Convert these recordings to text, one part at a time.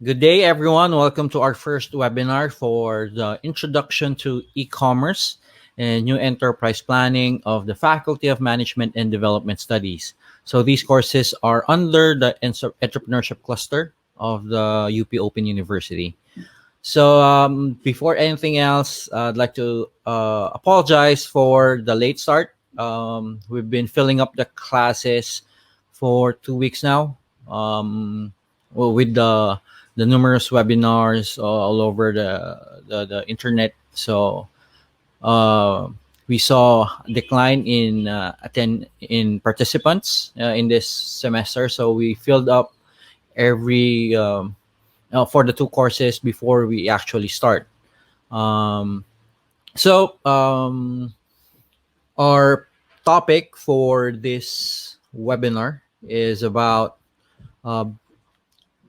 Good day, everyone. Welcome to our first webinar for the Introduction to E-commerce and New Enterprise Planning of the Faculty of Management and Development Studies. So these courses are under the Entrepreneurship Cluster of the UP Open University. So before anything else, I'd like to apologize for the late start. We've been filling up the classes for 2 weeks now. With the numerous webinars all over the internet. So uh, we saw a decline in participants in this semester. So we filled up every for the two courses before we actually start. Um, so our topic for this webinar is about uh,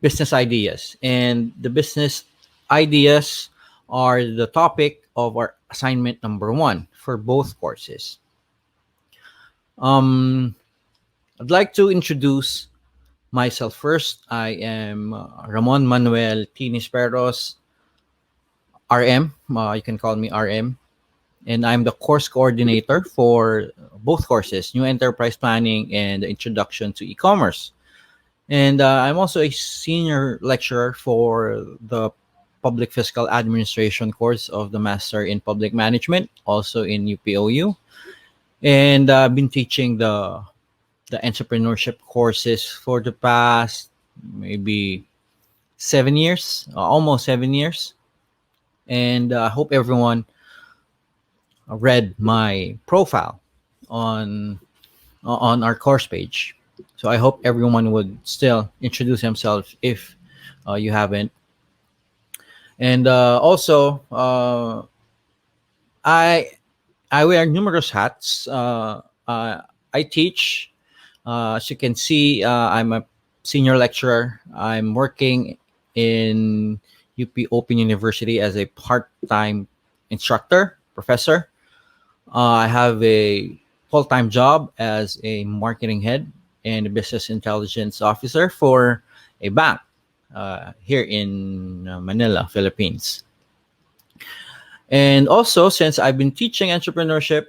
business ideas, and the business ideas are the topic of our assignment number one for both courses. um, I'd like to introduce myself first. I am Ramon Manuel T. Nisperos, RM. You can call me RM, and I'm the course coordinator for both courses, New Enterprise Planning and the Introduction to E-commerce. And I'm also a senior lecturer for the Public Fiscal Administration course of the Master in Public Management, also in UPOU. And I've been teaching the entrepreneurship courses for the past maybe 7 years, almost 7 years. And I hope everyone read my profile on our course page. So I hope everyone would still introduce themselves if you haven't. And also, I I wear numerous hats. I teach. As you can see, I'm a senior lecturer. I'm working in UP Open University as a part-time instructor, professor. I have a full-time job as a marketing head and a business intelligence officer for a bank here in Manila, Philippines. And also, since I've been teaching entrepreneurship,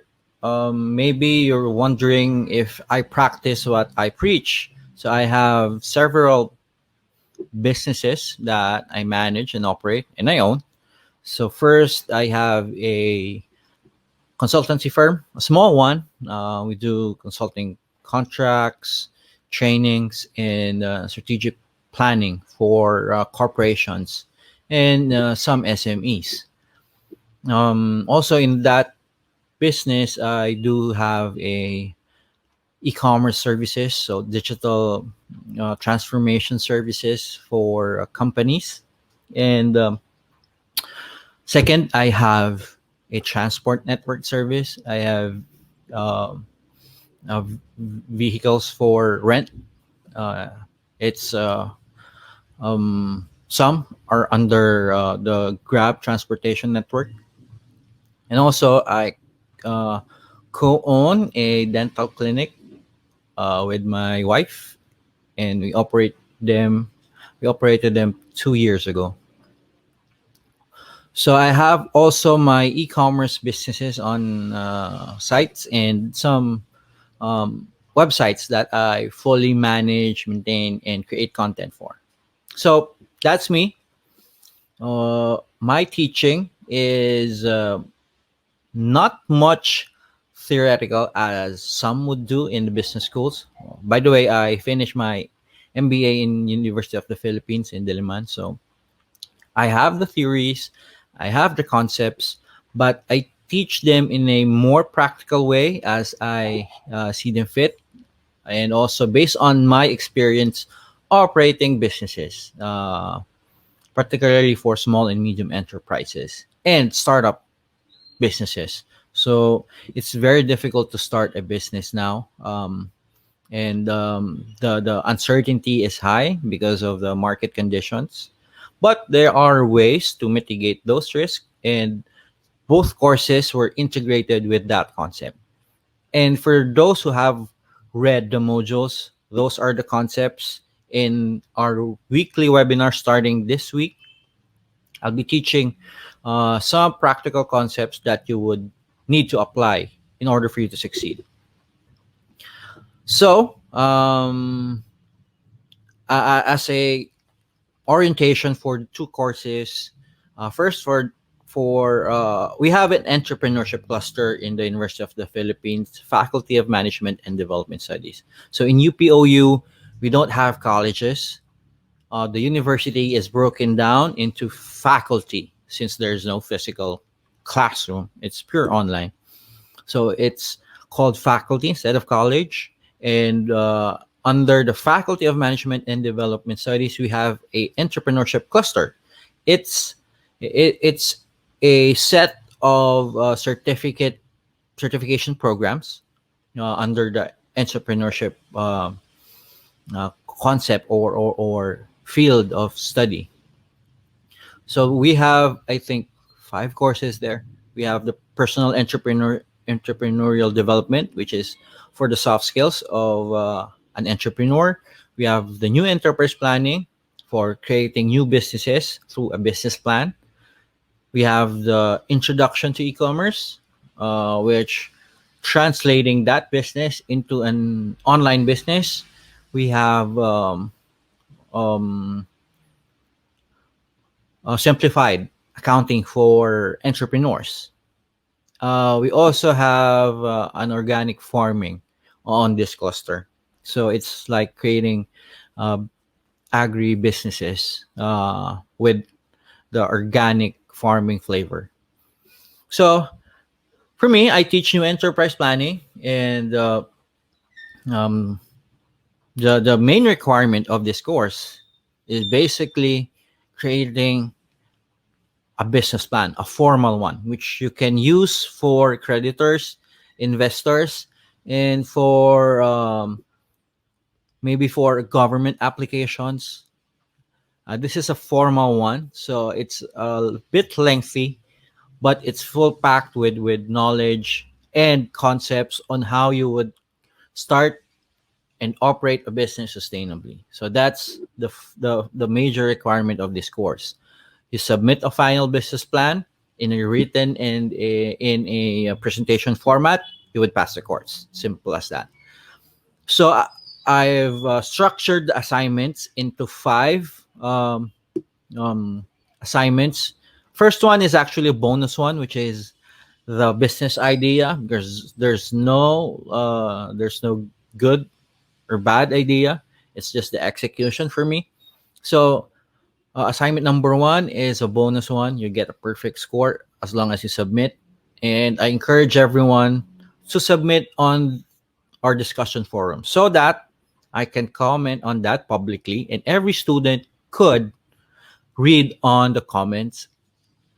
maybe you're wondering if I practice what I preach. So I have several businesses that I manage and operate and I own. So first, I have a consultancy firm, a small one. We do consulting contracts, trainings, and strategic planning for corporations and some SMEs. Also, in that business, I do have a e-commerce services, so digital transformation services for companies. And second, I have a transport network service. I have uh, uh, vehicles for rent. Uh, it's some are under the Grab transportation network, and also I uh, co-own a dental clinic with my wife, and we operate them. We operated them 2 years ago. So I have also my e-commerce businesses on sites and some websites that I fully manage, maintain, and create content for. So that's me. My teaching is not much theoretical as some would do in the business schools. By the way, I finished my MBA in University of the Philippines in Diliman. So I have the theories, I have the concepts, but I teach them in a more practical way as I see them fit, and also based on my experience operating businesses, particularly for small and medium enterprises and startup businesses. So it's very difficult to start a business now. And the uncertainty is high because of the market conditions. But there are ways to mitigate those risks, and both courses were integrated with that concept. And for those who have read the modules, those are the concepts, in our weekly webinar starting this week, I'll be teaching some practical concepts that you would need to apply in order for you to succeed. So, as a orientation for the two courses, first for we have an entrepreneurship cluster in the University of the Philippines, Faculty of Management and Development Studies. So in UPOU, we don't have colleges. The university is broken down into faculty since there's no physical classroom. It's pure online. So it's called faculty instead of college. And under the Faculty of Management and Development Studies, we have a entrepreneurship cluster. It's it's a set of certification programs under the entrepreneurship concept or field of study. So we have, I think, five courses there. We have the personal entrepreneurial development, which is for the soft skills of an entrepreneur. We have the new enterprise planning for creating new businesses through a business plan. We have the introduction to e-commerce, which translating that business into an online business. We have um, simplified accounting for entrepreneurs. We also have an organic farming on this cluster. So it's like creating uh, agri businesses with the organic farming flavor. So for me, I teach new enterprise planning, and um, the main requirement of this course is basically creating a business plan, a formal one, which you can use for creditors, investors, and for maybe for government applications. This is a formal one, so it's a bit lengthy, but it's full packed with knowledge and concepts on how you would start and operate a business sustainably. So that's the major requirement of this course. You submit a final business plan in a written and in a presentation format, you would pass the course. Simple as that. So I've structured the assignments into five um, assignments. First one is actually a bonus one, which is the business idea. There's no good or bad idea. It's just the execution for me. So assignment number one is a bonus one. You get a perfect score as long as you submit. And I encourage everyone to submit on our discussion forum so that I can comment on that publicly and every student could read on the comments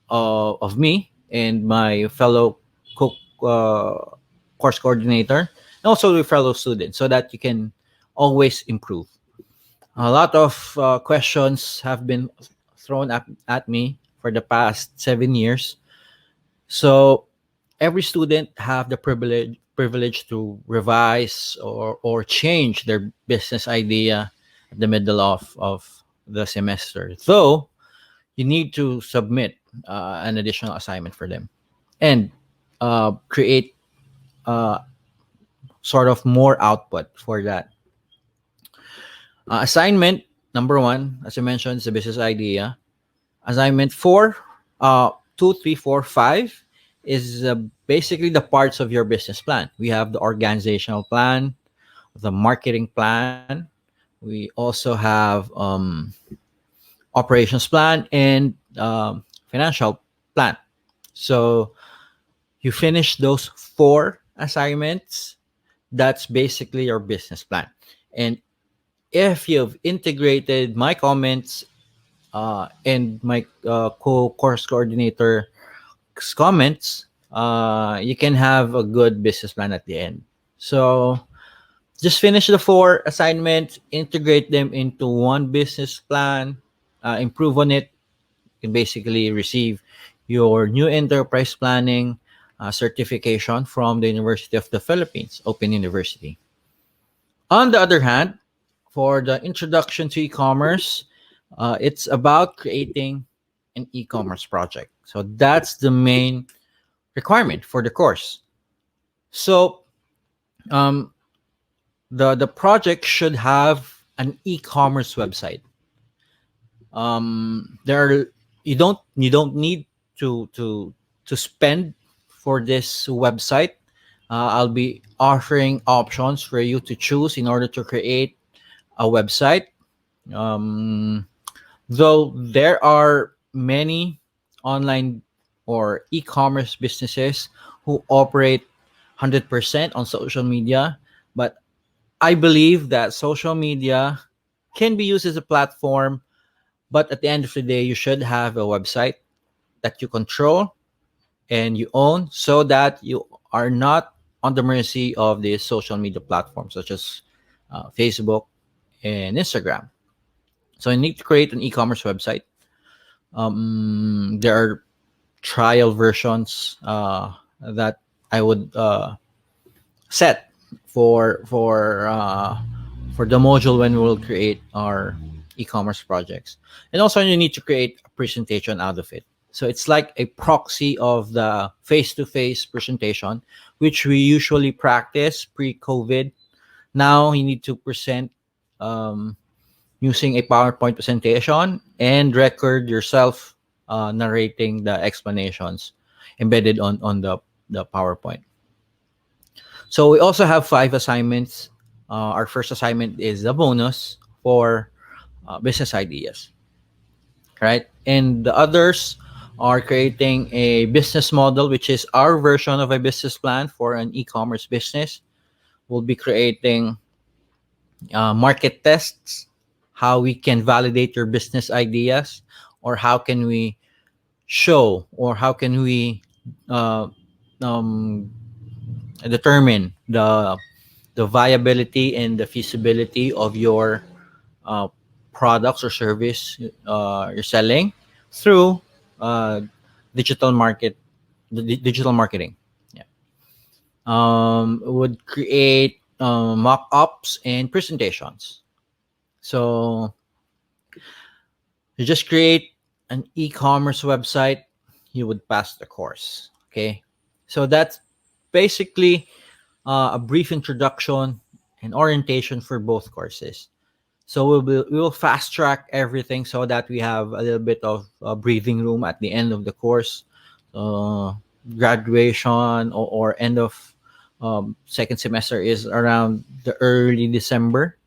of me and my fellow co- course coordinator and also the fellow students so that you can always improve. A lot of questions have been thrown at me for the past 7 years. So every student have the privilege to revise or change their business idea at the middle of the semester. Though you need to submit an additional assignment for them and create sort of more output for that. Assignment number one, as I mentioned, is a business idea. Assignment four, two, three, four, five is basically the parts of your business plan. We have the organizational plan, the marketing plan. We also have operations plan and financial plan. So you finish those four assignments. That's basically your business plan. And if you've integrated my comments and my course coordinator comments, you can have a good business plan at the end. So just finish the four assignments, integrate them into one business plan, improve on it. You can basically receive your new enterprise planning certification from the University of the Philippines, Open University. On the other hand, For the introduction to e-commerce, it's about creating an e-commerce project. So that's the main requirement for the course. So um, the project should have an e-commerce website. There you don't need to spend for this website. I'll be offering options for you to choose in order to create a website. Um, though there are many online or e-commerce businesses who operate 100% on social media, but I believe that social media can be used as a platform, but at the end of the day, you should have a website that you control and you own so that you are not on the mercy of these social media platforms such as Facebook and Instagram. So you need to create an e-commerce website. There are trial versions that I would set for the module when we'll create our e-commerce projects. And also you need to create a presentation out of it. So it's like a proxy of the face-to-face presentation, which we usually practice pre-COVID. Now you need to present um, using a PowerPoint presentation and record yourself narrating the explanations embedded on the PowerPoint. So we also have five assignments. Our first assignment is the bonus for business ideas, right? And the others are creating a business model, which is our version of a business plan for an e-commerce business. We'll be creating market tests, how we can validate your business ideas, or how can we show, or how can we uh, um, determine the viability and the feasibility of your uh, products or service you're selling through uh, digital market digital marketing. Yeah. Would create mock-ups and presentations. So you just create an e-commerce website, you would pass the course. Okay, so that's basically a brief introduction and orientation for both courses. So we will fast track everything so that we have a little bit of breathing room at the end of the course. Uh, Graduation or end of second semester is around the early December,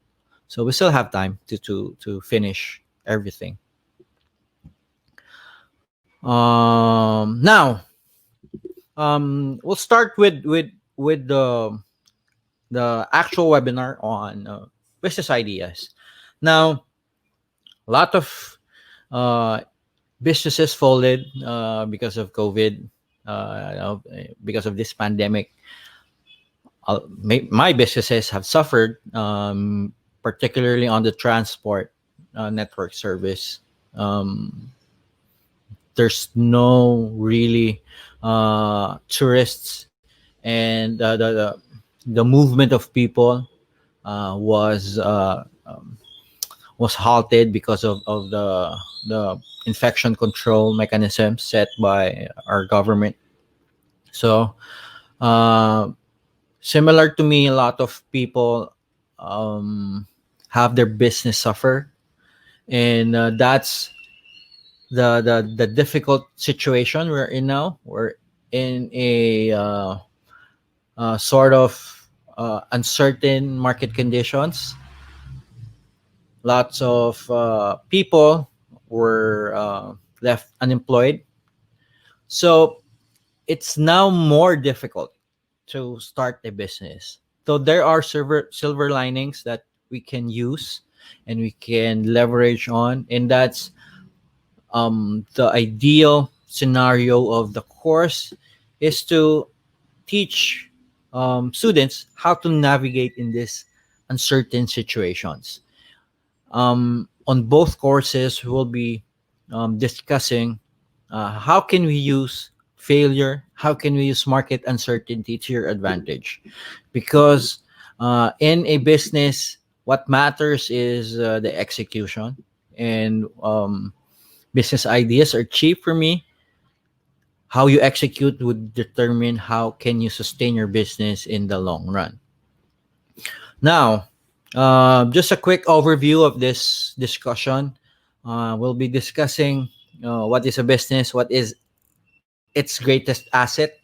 so we still have time to finish everything. Now, we'll start with the actual webinar on business ideas. Now, a lot of uh, businesses folded because of COVID, because of this pandemic. My businesses have suffered, particularly on the transport network service. Um, there's no really tourists, and the movement of people was halted because of the infection control mechanism set by our government. So, uh, similar to me, a lot of people um, have their business suffer, and that's the difficult situation we're in now. We're in a sort of uncertain market conditions. Lots of people were left unemployed. So it's now more difficult to start a business. So there are silver linings that we can use and we can leverage on, and that's the ideal scenario of the course is to teach students how to navigate in these uncertain situations. On both courses, we will be discussing how can we use failure, how can we use market uncertainty to your advantage, because in a business What matters is the execution. And business ideas are cheap for me. How you execute would determine how can you sustain your business in the long run. Now, just a quick overview of this discussion. We'll be discussing what is a business, what is its greatest asset,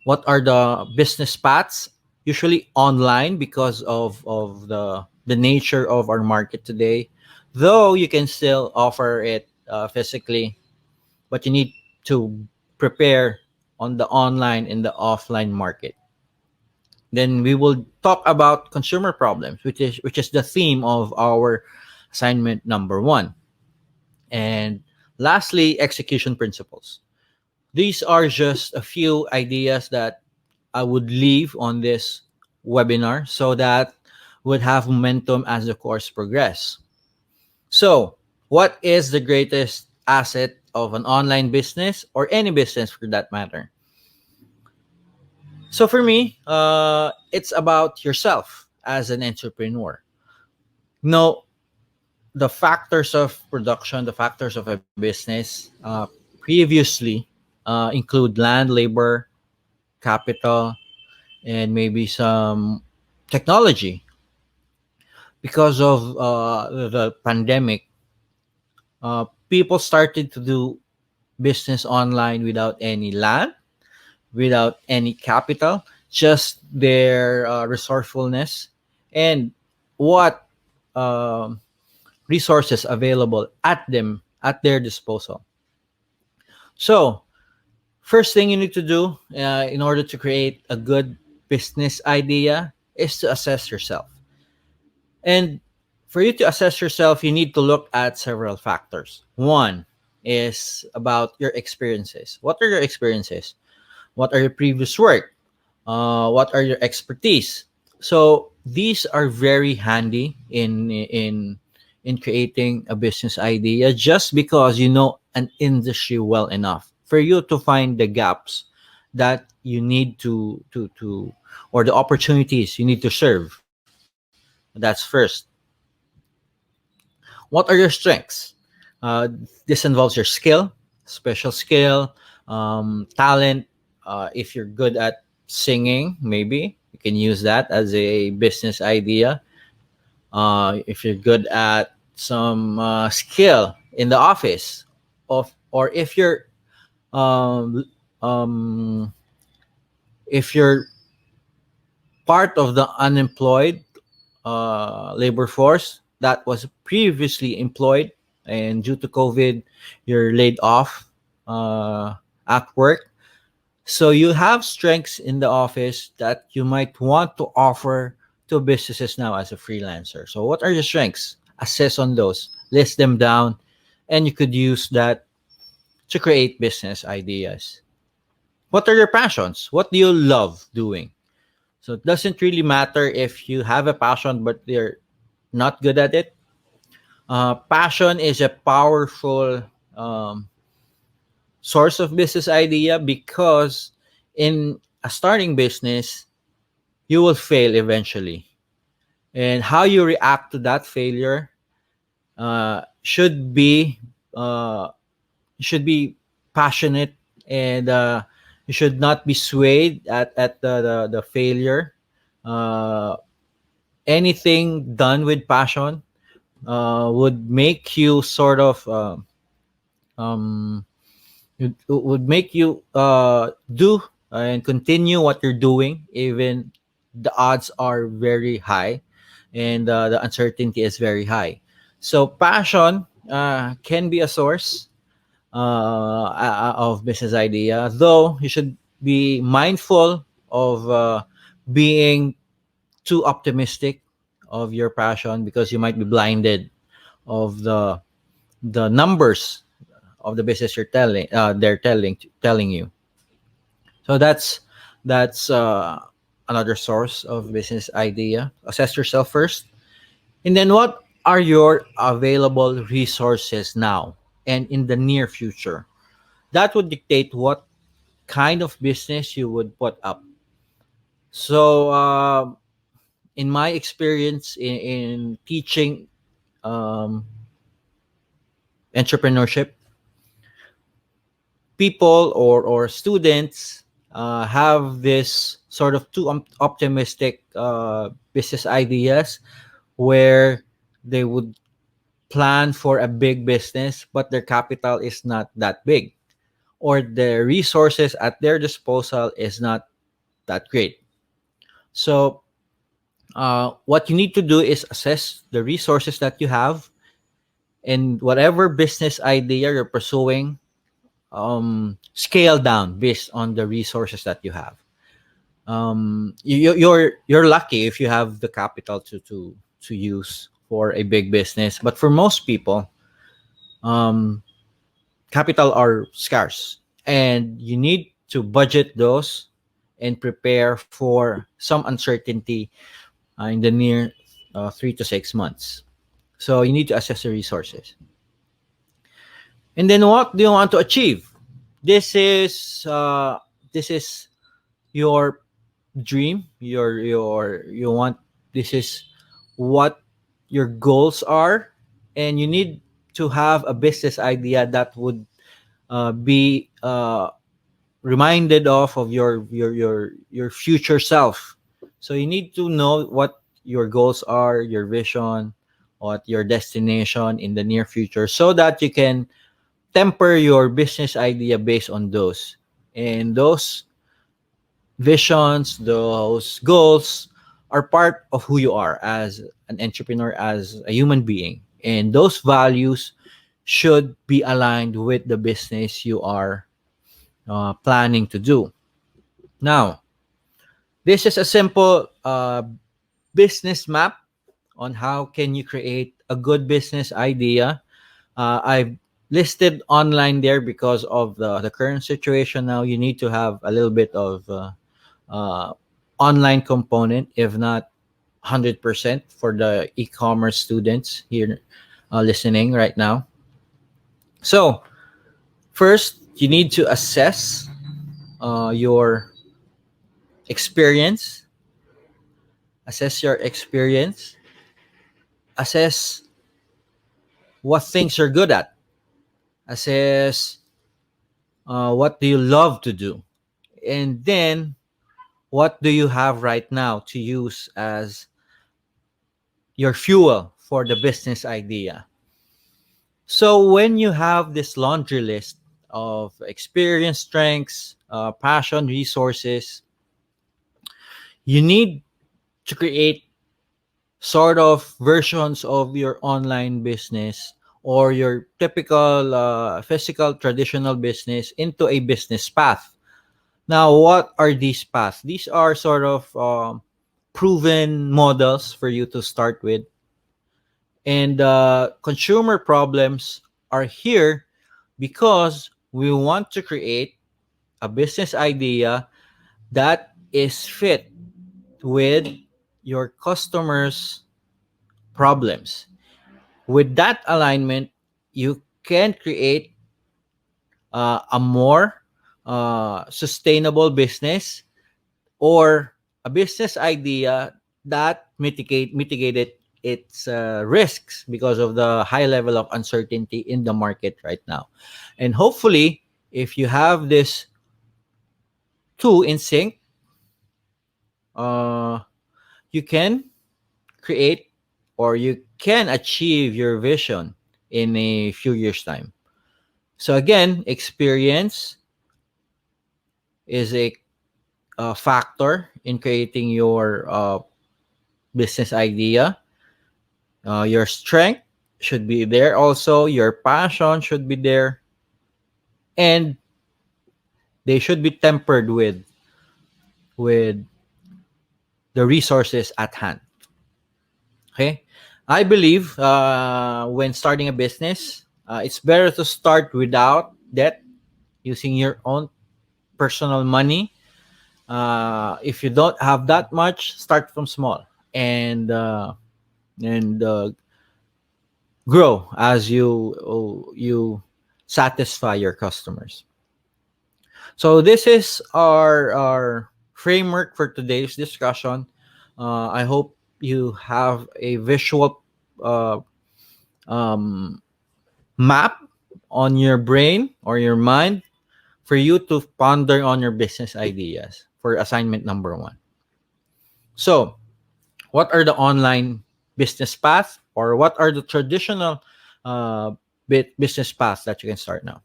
what are the business paths, usually online because of the nature of our market today. Though you can still offer it physically, but you need to prepare on the online and the offline market. Then we will talk about consumer problems, which is the theme of our assignment number 1. And lastly, execution principles. These are just a few ideas that I would leave on this webinar so that would have momentum as the course progress. So, what is the greatest asset of an online business or any business for that matter? So for me, it's about yourself as an entrepreneur. No, the factors of production, the factors of a business previously include land, labor, capital, and maybe some technology. Because of the pandemic, people started to do business online without any land, without any capital, just their resourcefulness and what um, resources available at their disposal. So, first thing you need to do in order to create a good business idea is to assess yourself. And for you to assess yourself, you need to look at several factors. One is about your experiences. What are your experiences? What are your previous work? What are your expertise? So these are very handy in creating a business idea, just because you know an industry well enough for you to find the gaps that you need to or the opportunities you need to serve. That's first. What are your strengths? This involves your skill, special skill, talent. If you're good at singing, maybe you can use that as a business idea. If you're good at some skill in the office, or um, um, if you're part of the unemployed labor force that was previously employed, and due to COVID, you're laid off at work. So you have strengths in the office that you might want to offer to businesses now as a freelancer. So what are your strengths? Assess on those, list them down, and you could use that to create business ideas. What are your passions? What do you love doing? So it doesn't really matter if you have a passion but you're not good at it. Passion is a powerful um, source of business idea, because in a starting business, you will fail eventually. And how you react to that failure should be uh, should be passionate, and you should not be swayed at the failure. Uh, Anything done with passion would make you sort of um, it would make you do and continue what you're doing, even the odds are very high and the uncertainty is very high. So passion can be a source of business idea, though you should be mindful of being too optimistic of your passion, because you might be blinded of the numbers of the business they're telling you. So that's another source of business idea. Assess yourself first, and then what are your available resources now and in the near future. That would dictate what kind of business you would put up. So in my experience in teaching um, entrepreneurship, people or students have this sort of too optimistic business ideas where they would plan for a big business, but their capital is not that big, or the resources at their disposal is not that great. So, what you need to do is assess the resources that you have, and whatever business idea you're pursuing, scale down based on the resources that you have. You're lucky if you have the capital to use for a big business, but for most people, um, capital are scarce, and you need to budget those and prepare for some uncertainty in the near 3 to 6 months. So you need to assess the resources, and then what do you want to achieve? This is your dream. You want, this is what your goals are, and you need to have a business idea that would be reminded of your future self. So you need to know what your goals are, your vision, what your destination in the near future, so that you can temper your business idea based on those. And those visions, those goals are part of who you are as an entrepreneur, as a human being. And those values should be aligned with the business you are planning to do. Now, this is a simple business map on how can you create a good business idea. I've listed online there because of the current situation now. You need to have a little bit of uh, online component, if not 100% for the e-commerce students here listening right now. So, first, you need to assess your experience, assess your experience, assess what things you're good at, assess what do you love to do, and then what do you have right now to use as your fuel for the business idea. So when you have this laundry list of experience, strengths, passion, resources, you need to create sort of versions of your online business or your typical physical traditional business into a business path. Now, what are these paths? These are sort of proven models for you to start with. And consumer problems are here because we want to create a business idea that is fit with your customers' problems. With that alignment, you can create a more sustainable business, or a business idea that mitigated its risks because of the high level of uncertainty in the market right now. And hopefully, if you have this two in sync, uh, you can create, or you can achieve your vision in a few years time. So again, experience is a factor in creating your business idea. Your strength should be there also, your passion should be there, and they should be tempered with the resources at hand. Okay, I believe when starting a business, it's better to start without debt, using your own personal money. If you don't have that much, start from small, and grow as you satisfy your customers. So this is our framework for today's discussion. I hope you have a visual uh, um, map on your brain or your mind for you to ponder on your business ideas for assignment number one. So, what are the online business paths, or what are the traditional uh, business paths that you can start now?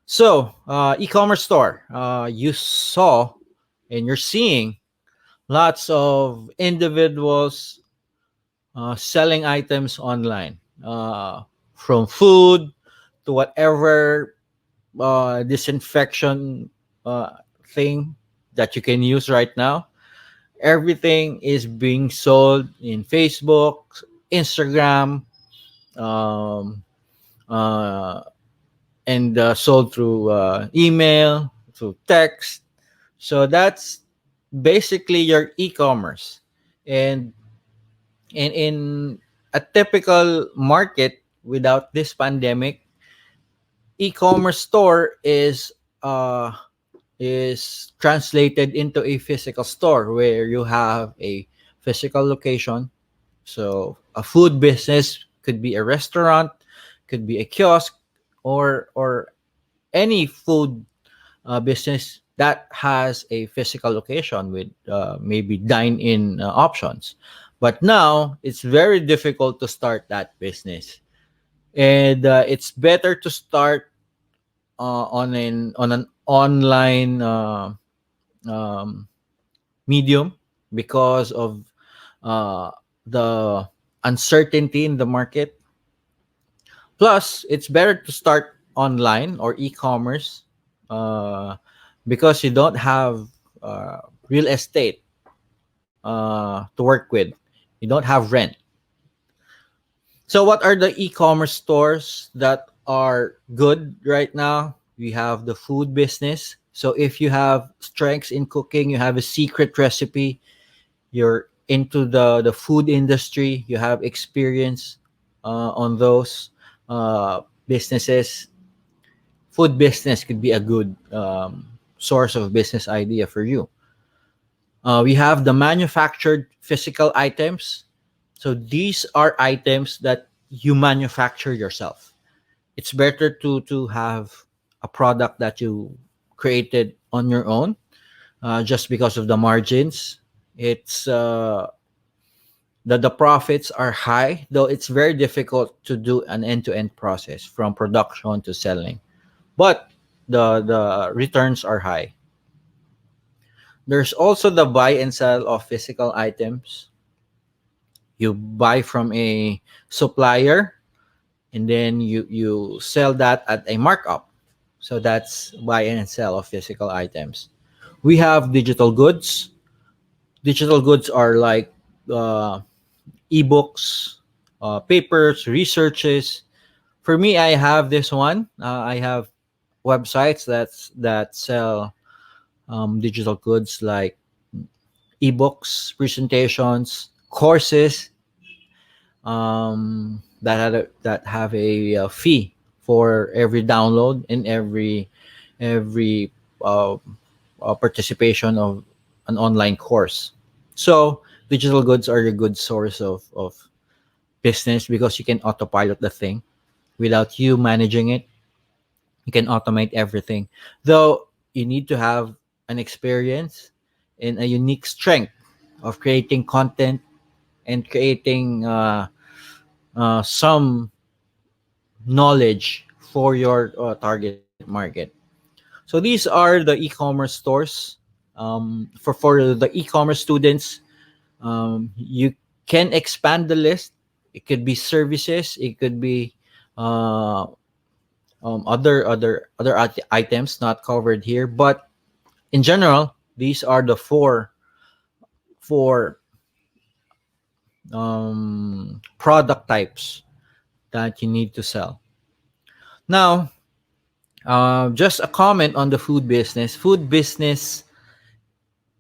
So, e-commerce store. You saw and you're seeing lots of individuals selling items online, from food to whatever disinfection thing that you can use right now. Everything is being sold in Facebook, Instagram, um, uh, and sold through email, through text. So that's basically your e-commerce. And in a typical market without this pandemic, e-commerce store is translated into a physical store where you have a physical location. So a food business could be a restaurant, could be a kiosk, or any food business that has a physical location with maybe dine-in options. But now it's very difficult to start that business, and it's better to start on an online um, medium because of uh, the uncertainty in the market. Plus, it's better to start online or e-commerce uh, because you don't have uh, real estate to work with. You don't have rent. So, what are the e-commerce stores that are good right now? We have the food business. So, if you have strengths in cooking, you have a secret recipe, you're into the food industry, you have experience on those businesses, food business could be a good source of business idea for you. We have the manufactured physical items. So these are items that you manufacture yourself. It's better to have a product that you created on your own, just because of the margins. It's the profits are high, though it's very difficult to do an end-to-end process from production to selling. But the returns are high. There's also the buy and sell of physical items. You buy from a supplier, and then you sell that at a markup. So that's buy and sell of physical items. We have digital goods. Digital goods are like uh, ebooks, papers, researches. For me, I have this one. I have websites that sell digital goods like ebooks, presentations, courses that have a fee for every download and every uh, participation of an online course. So digital goods are a good source of business because you can autopilot the thing without you managing it. You can automate everything, though you need to have an experience and a unique strength of creating content and creating some knowledge for your target market. So these are the e-commerce stores. For the e-commerce students, you can expand the list. It could be services. It could be uh, other items not covered here. But in general, these are the four product types that you need to sell. Now, just a comment on the food business. Food business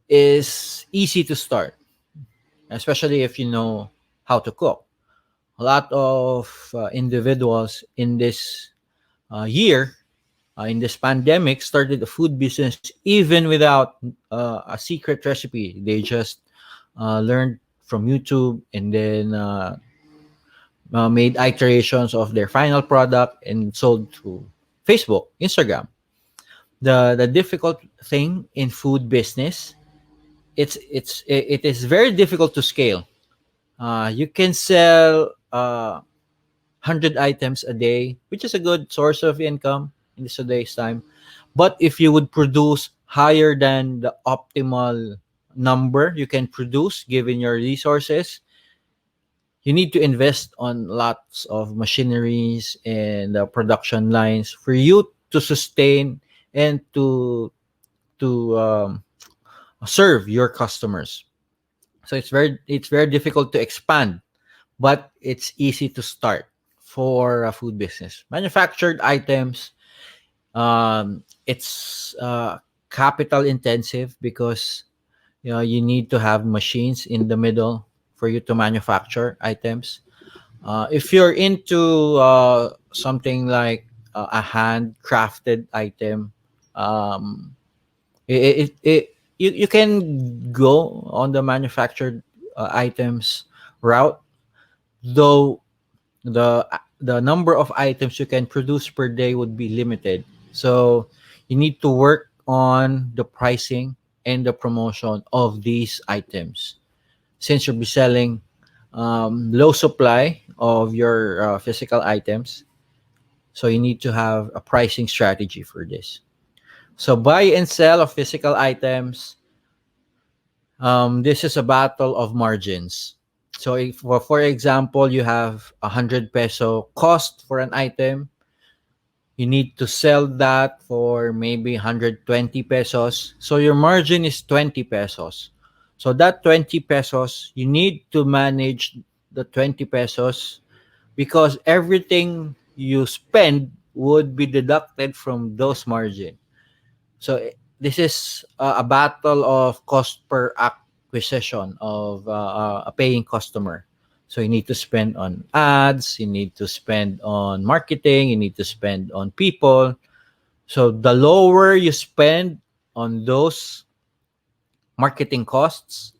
is easy to start, especially if you know how to cook. A lot of individuals in this year, in this pandemic, started a food business even without a secret recipe. They just learned from YouTube, and then made iterations of their final product and sold to Facebook, Instagram. The difficult thing in food business, it is very difficult to scale. You can sell 100 items a day, which is a good source of income in this today's time. But if you would produce higher than the optimal number you can produce given your resources, you need to invest on lots of machineries and production lines for you to sustain and to serve your customers. So it's very difficult to expand, but it's easy to start for a food business. Manufactured items, it's capital intensive because you need to have machines in the middle for you to manufacture items. If you're into something like a handcrafted item, um, you can go on the manufactured items route, though the number of items you can produce per day would be limited. So you need to work on the pricing and the promotion of these items since you'll be selling low supply of your physical items. So you need to have a pricing strategy for this. So buy and sell of physical items. This is a battle of margins. So if, for example, you have 100 peso cost for an item, you need to sell that for maybe 120 pesos. So your margin is 20 pesos. So that 20 pesos, you need to manage the 20 pesos because everything you spend would be deducted from those margin. So this is a battle of cost per acquisition of a paying customer. So you need to spend on ads, you need to spend on marketing, you need to spend on people. So the lower you spend on those marketing costs,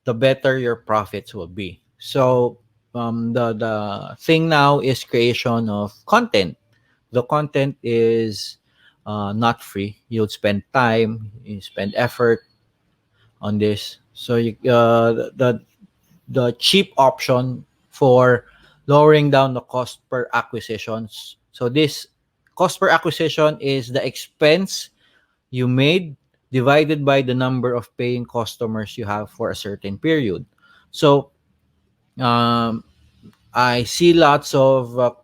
the better your profits will be. So the thing now is creation of content. The content is not free. You'll spend time, you spend effort on this. So the cheap option for lowering down the cost per acquisitions. So this cost per acquisition is the expense you made divided by the number of paying customers you have for a certain period. So um, I see lots of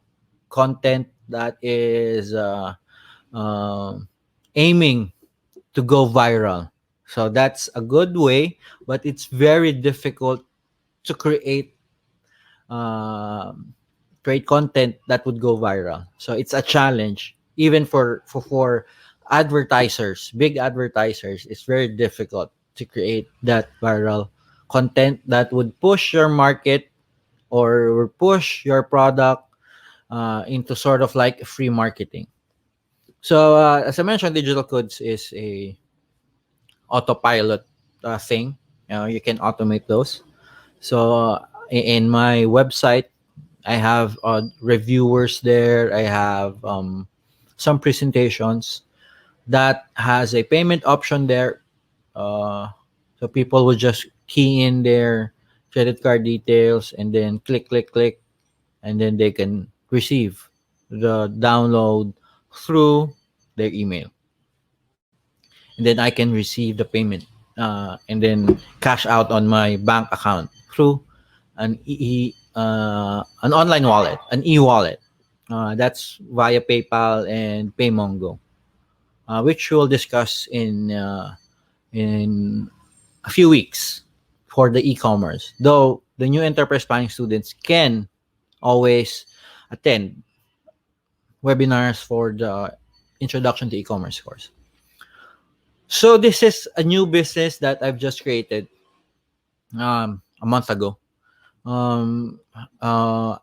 content that is um aiming to go viral. So that's a good way, but it's very difficult to um, create content that would go viral. So it's a challenge, even for advertisers, big advertisers. It's very difficult to create that viral content that would push your market or push your product into sort of like free marketing. So as I mentioned, digital goods is a autopilot thing. You can automate those. So in my website, I have reviewers there. I have some presentations that has a payment option there. Uh, so people will just key in their credit card details and then click, click, click, and then they can receive the download through their email. And then I can receive the payment and then cash out on my bank account through an online wallet, an e-wallet. That's via PayPal and PayMongo, which we'll discuss in a few weeks for the e-commerce. Though the new enterprise planning students can always attend webinars for the introduction to e-commerce course. So this is a new business that I've just created a month ago. Um, uh,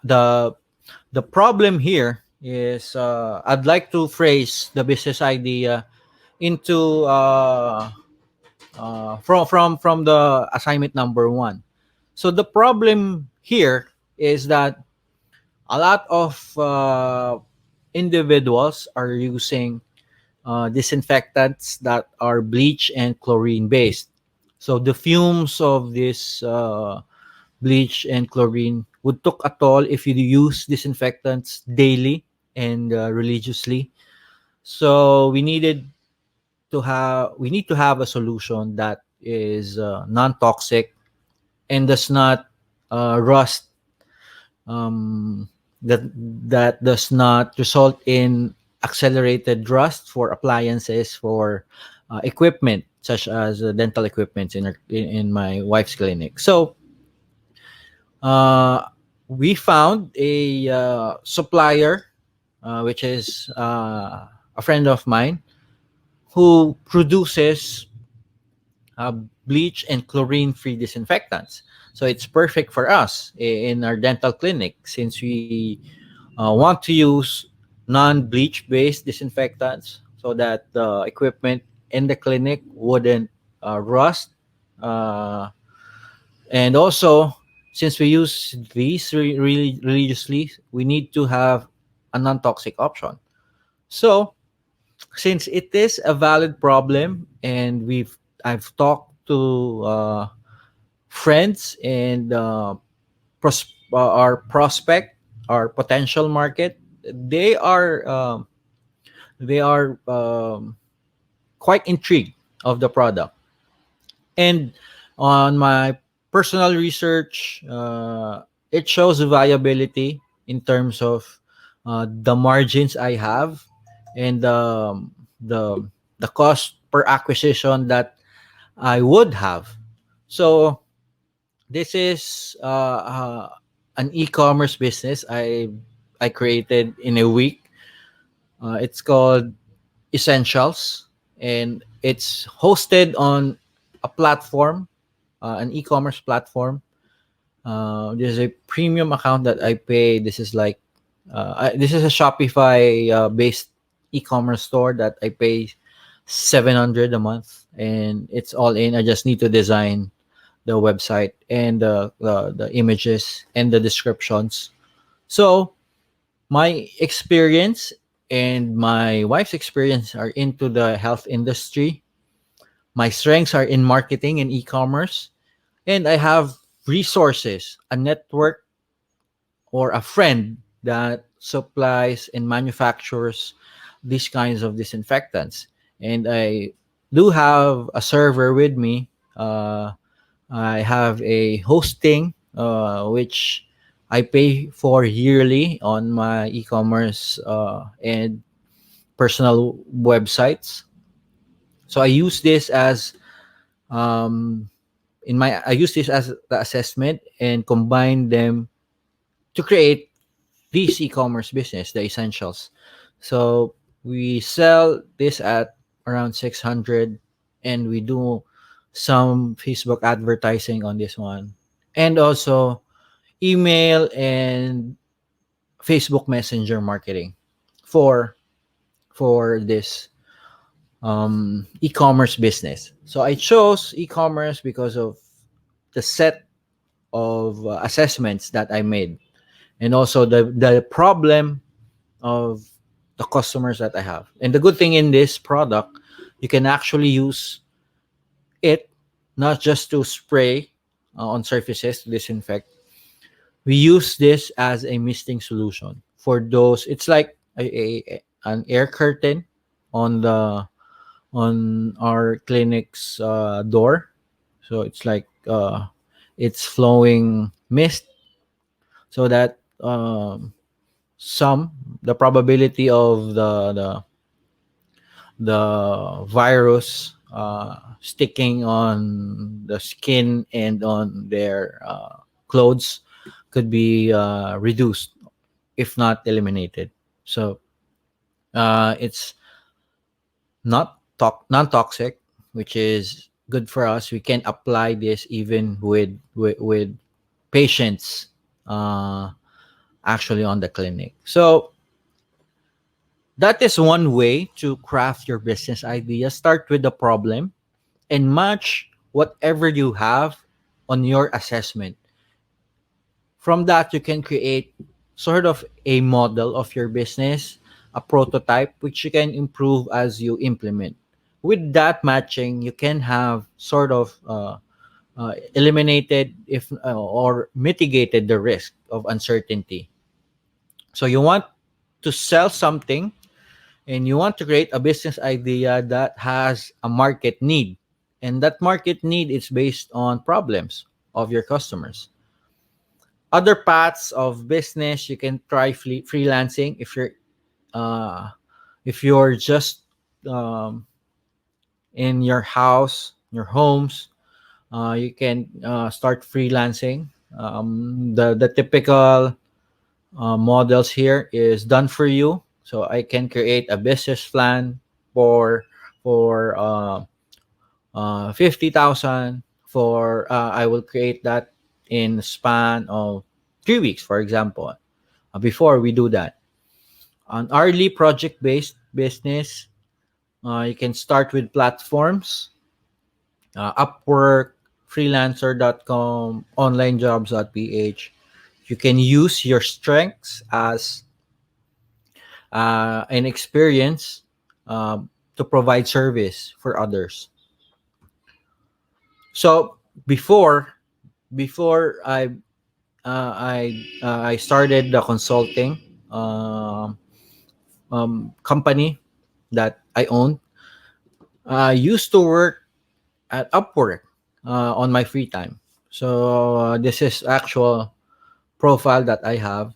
the problem here is I'd like to phrase the business idea into from the assignment number one. So the problem here is that a lot of individuals are using disinfectants that are bleach and chlorine based. So the fumes of this bleach and chlorine would took a toll if you use disinfectants daily and religiously. So we need to have a solution that is non-toxic and does not rust, um, that does not result in accelerated rust for appliances, for equipment such as dental equipment in my wife's clinic. So uh, we found a supplier, which is a friend of mine who produces uh, bleach and chlorine free disinfectants. So it's perfect for us in our dental clinic since we want to use non bleach based disinfectants so that the equipment in the clinic wouldn't rust. Uh, and also, since we use these really religiously, we need to have a non toxic option. So, since it is a valid problem and I've talked to friends and our prospect, our potential market, they are um, they are quite intrigued of the product. And on my personal research, it shows the viability in terms of the margins I have and the the cost per acquisition that I would have. So this is an e-commerce business I created in a week. It's called Essentials, and it's hosted on a platform, an e-commerce platform. There's a premium account that I pay. This is a Shopify based e-commerce store that I pay 700 a month, and it's all in. I just need to design the website and the images and the descriptions. So my experience and my wife's experience are into the health industry. My strengths are in marketing and e-commerce, and I have resources, a network or a friend that supplies and manufactures these kinds of disinfectants. And I do have a server with me. I have a hosting, which I pay for yearly on my e-commerce and personal websites. So um, I use this as the assessment and combine them to create this e-commerce business, the essentials. So we sell this at around 600, and we do some Facebook advertising on this one, and also email and Facebook Messenger marketing for this e-commerce business. So I chose e-commerce because of the set of assessments that I made, and also the problem of the customers that I have. And the good thing in this product, you can actually use it not just to spray on surfaces to disinfect. We use this as a misting solution for those. It's like an air curtain on the on our clinic's door. So it's like it's flowing mist so that some the probability of the virus sticking on the skin and on their clothes could be reduced, if not eliminated. So it's non-toxic, which is good for us. We can apply this even with patients actually on the clinic. So that is one way to craft your business idea. Start with the problem and match whatever you have on your assessment. From that, you can create sort of a model of your business, a prototype, which you can improve as you implement. With that matching, you can have sort of eliminated if or mitigated the risk of uncertainty. So you want to sell something and you want to create a business idea that has a market need, and that market need is based on problems of your customers. Other paths of business, you can try freelancing uh, if you're just um, in your house, your homes. You can start freelancing. The typical models here is done for you. So I can create a business plan for for 50,000. For I will create that in the span of 3 weeks, for example. Before we do that, an hourly project based business, you can start with platforms, Upwork, freelancer.com, onlinejobs.ph. You can use your strengths as and experience to provide service for others. So before before I started the consulting um, company that I own, I used to work at Upwork on my free time. So this is actual profile that I have.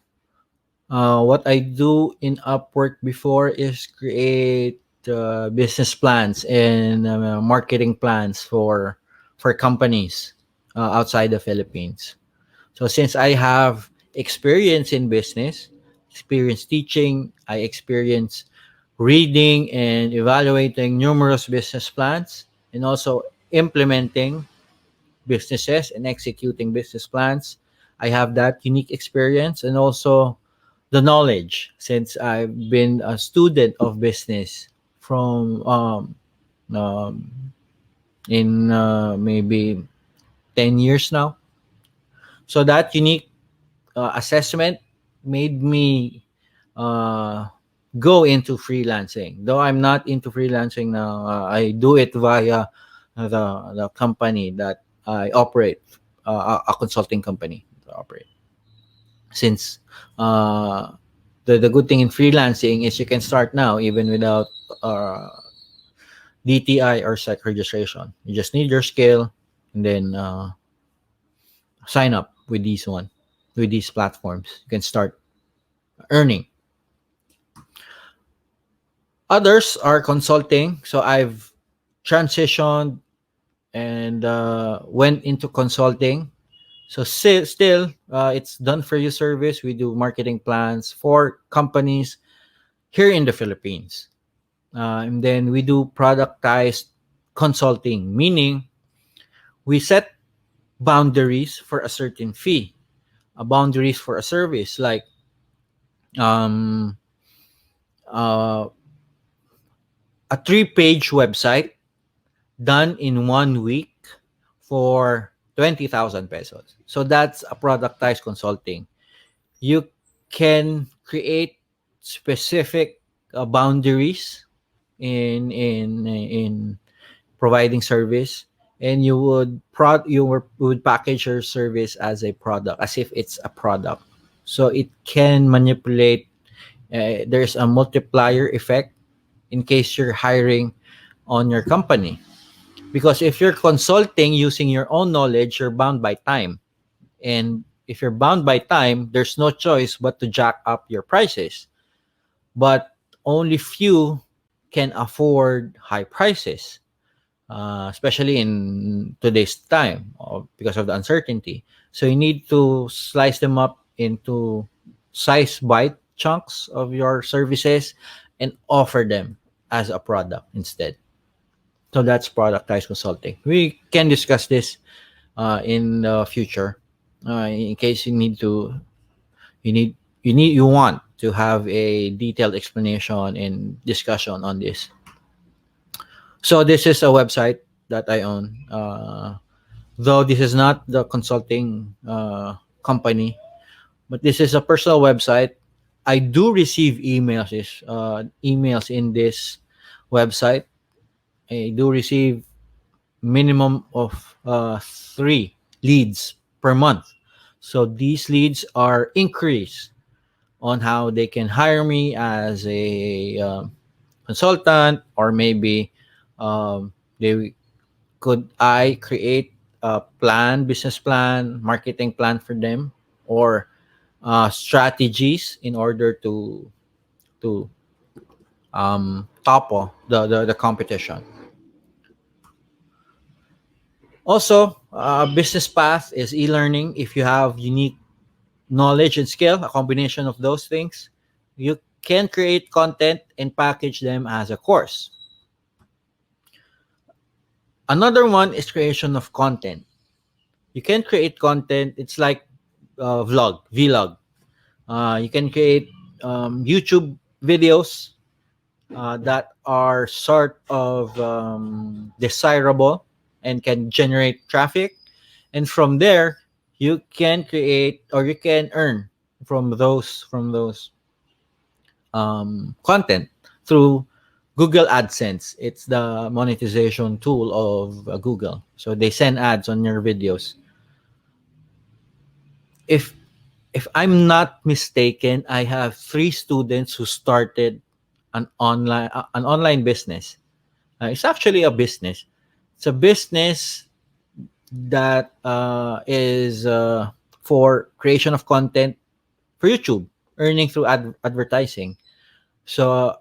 What I do in Upwork before is create business plans and marketing plans for companies outside the Philippines. So since I have experience in business, experience teaching, I experience reading and evaluating numerous business plans, and also implementing businesses and executing business plans. I have that unique experience, and also the knowledge since I've been a student of business from um, in maybe 10 years now. So that unique assessment made me uh, go into freelancing. Though I'm not into freelancing now, I do it via the company that I operate, a consulting company to operate. Since uh, the good thing in freelancing is you can start now even without uh, DTI or site registration. You just need your skill, and then sign up with these platforms. You can start earning. Others are consulting. So I've transitioned and went into consulting. So still, it's done for you service. We do marketing plans for companies here in the Philippines. And then we do productized consulting, meaning we set boundaries for a certain fee, boundaries for a service, like um, uh, a 3-page website done in 1 week for 20,000 pesos. So that's a productized consulting. You can create specific boundaries in providing service, and would package your service as a product, as if it's a product. So it can manipulate. There's a multiplier effect in case you're hiring on your company, because if you're consulting using your own knowledge, you're bound by time. And if you're bound by time, there's no choice but to jack up your prices. But only few can afford high prices, especially in today's time because of the uncertainty. So you need to slice them up into size bite chunks of your services and offer them as a product instead. So that's productized consulting. We can discuss this in the future, in case you need you want to have a detailed explanation and discussion on this. So this is a website. that I own. Though this is not the consulting company, but this is a personal website. I do receive emails in this website. I do receive minimum of three leads per month. So these leads are inquiries on how they can hire me as a consultant, or maybe they could I create a business plan, marketing plan for them, or strategies in order to topple the competition. Also, business path is e-learning. If you have unique knowledge and skill, a combination of those things, you can create content and package them as a course. Another one is creation of content. You can create content. It's like vlog. You can create YouTube videos that are sort of desirable and can generate traffic, and from there you can create or you can earn from those content through Google AdSense. It's the monetization tool of Google. So they send ads on your videos. If if I'm not mistaken, I have three students who started an online business. It's actually a business. It's a business that is for creation of content for YouTube, earning through advertising. So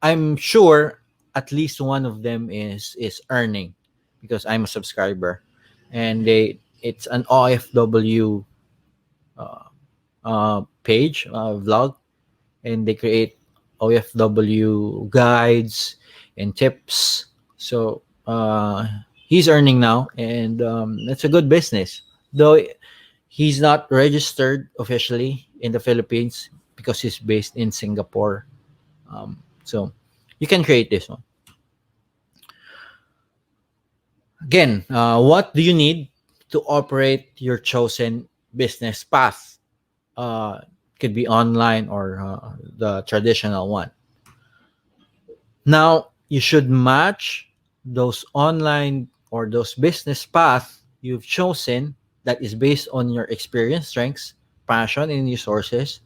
I'm sure at least one of them is earning because I'm a subscriber, and they it's an OFW page vlog, and they create OFW guides and tips. So he's earning now, and it's a good business. Though he's not registered officially in the Philippines because he's based in Singapore. So you can create this one. Again, what do you need to operate your chosen business path? Uh, could be online or the traditional one. Now, you should match those online or those business path you've chosen that is based on your experience, strengths, passion, and resources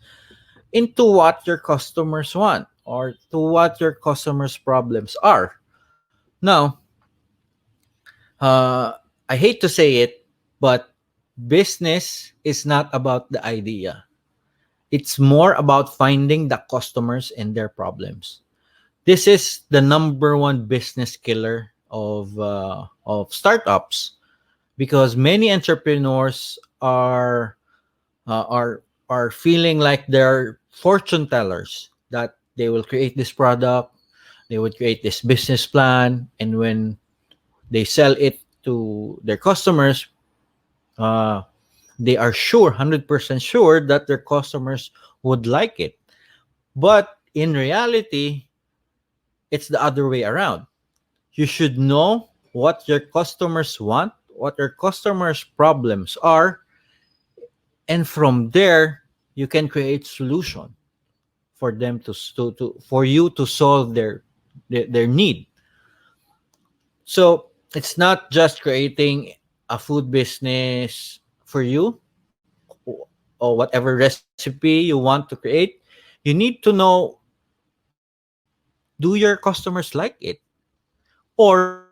into what your customers want or to what your customers' problems are. Now, uh, I hate to say it, but business is not about the idea. It's more about finding the customers and their problems. This is the number one business killer of startups, because many entrepreneurs are feeling like they're fortune tellers, that they will create this product, they would create this business plan, and when they sell it to their customers, uh, they are sure 100% sure that their customers would like it. But in reality, it's the other way around. You should know what your customers want, what your customers' problems are, and from there you can create solution for them to for you to solve their need. So it's not just creating a food business for you, or whatever recipe you want to create. You need to know, do your customers like it, or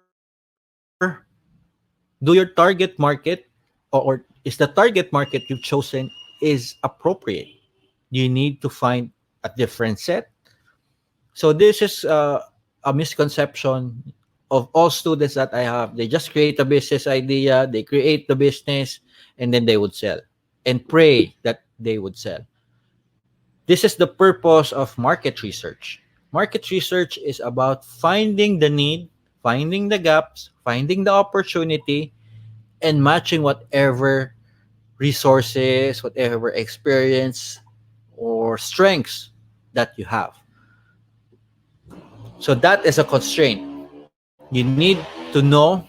do your target market, or is the target market you've chosen is appropriate? You need to find a different set. So this is a misconception of all students that I have. They just create a business idea, they create the business, and then they would sell and pray that they would sell. This is the purpose of market research. Market research is about finding the need, finding the gaps, finding the opportunity, and matching whatever resources, whatever experience or strengths that you have. So that is a constraint. You need to know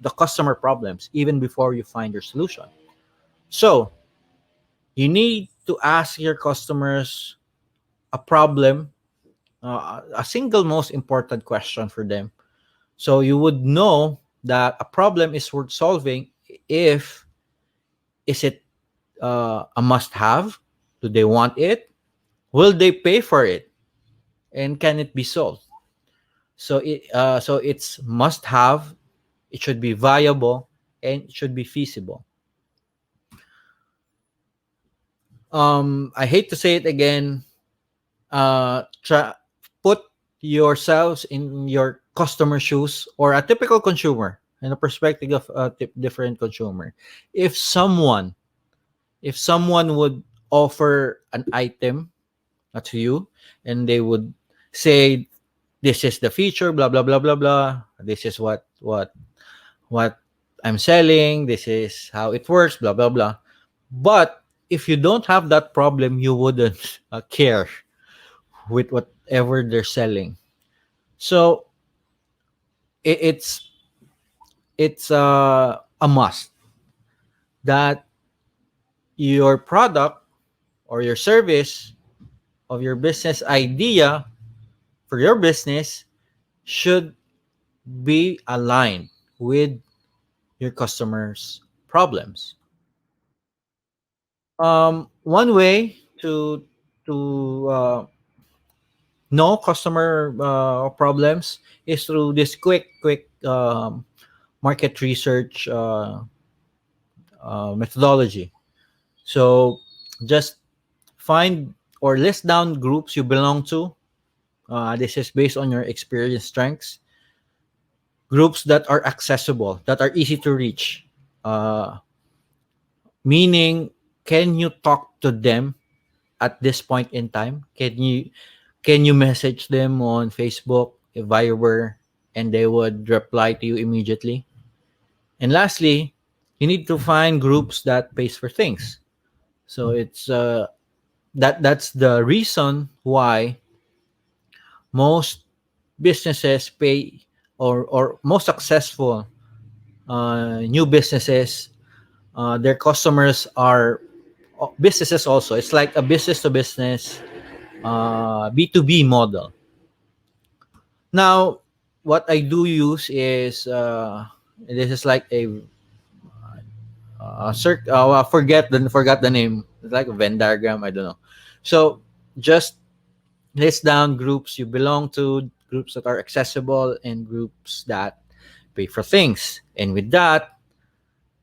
the customer problems even before you find your solution. So you need to ask your customers a problem, a single most important question for them. So you would know that a problem is worth solving if is it a must have? Do they want it? Will they pay for it? And can it be solved? So it's must have, it should be viable, and it should be feasible. I hate to say it again. Put yourselves in your customer shoes or a typical consumer in a perspective of a different consumer. If someone, if someone would offer an item to you, and they would say, this is the feature, blah blah blah blah blah, this is what I'm selling, this is how it works, blah blah blah. But if you don't have that problem, you wouldn't care with whatever they're selling. So it's a must that your product or your service of your business idea for your business should be aligned with your customers' problems. One way to know customer problems is through this quick market research methodology. So just find or list down groups you belong to. This is based on your experience strengths. Groups that are accessible, that are easy to reach. Uh, Meaning, can you talk to them at this point in time? Can you message them on Facebook, Viber, and they would reply to you immediately? And lastly, you need to find groups that pays for things. So it's that's the reason why most businesses pay, or most successful new businesses, their customers are businesses also. It's like a business to business, B2B model. Now, what I do use is this is like a forgot the name. It's like a Venn diagram. I don't know. So just list down groups you belong to, groups that are accessible, and groups that pay for things. And with that,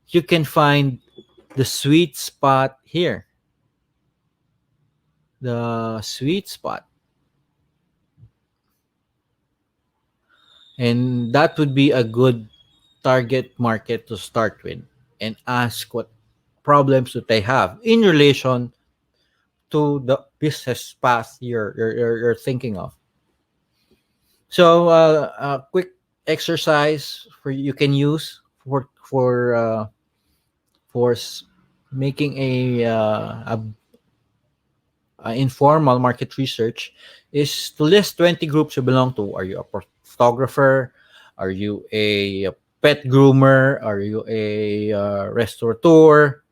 you can find the sweet spot here. The sweet spot. And that would be a good target market to start with, and ask what problems that they have in relation to the business path you're thinking of. So a quick exercise for you can use for making a informal market research is to list 20 groups you belong to. Are you a photographer? Are you a pet groomer? Are you a restaurateur?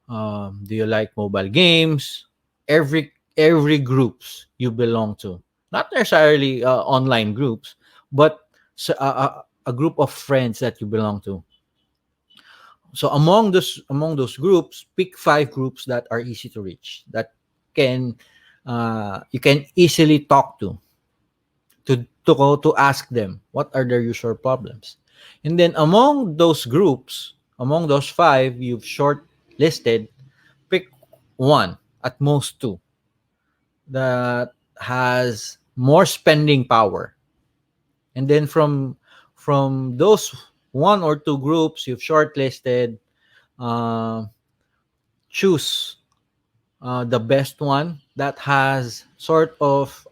Do you like mobile games? Every groups you belong to, not necessarily online groups, but a group of friends that you belong to. So among those groups, pick 5 groups that are easy to reach, that can you can easily talk to go to ask them what are their usual problems. And then among those groups, among those 5 you've short listed, pick one, at most two, that has more spending power. And then from those 1 or 2 groups you've shortlisted, uh, choose the best one that has sort of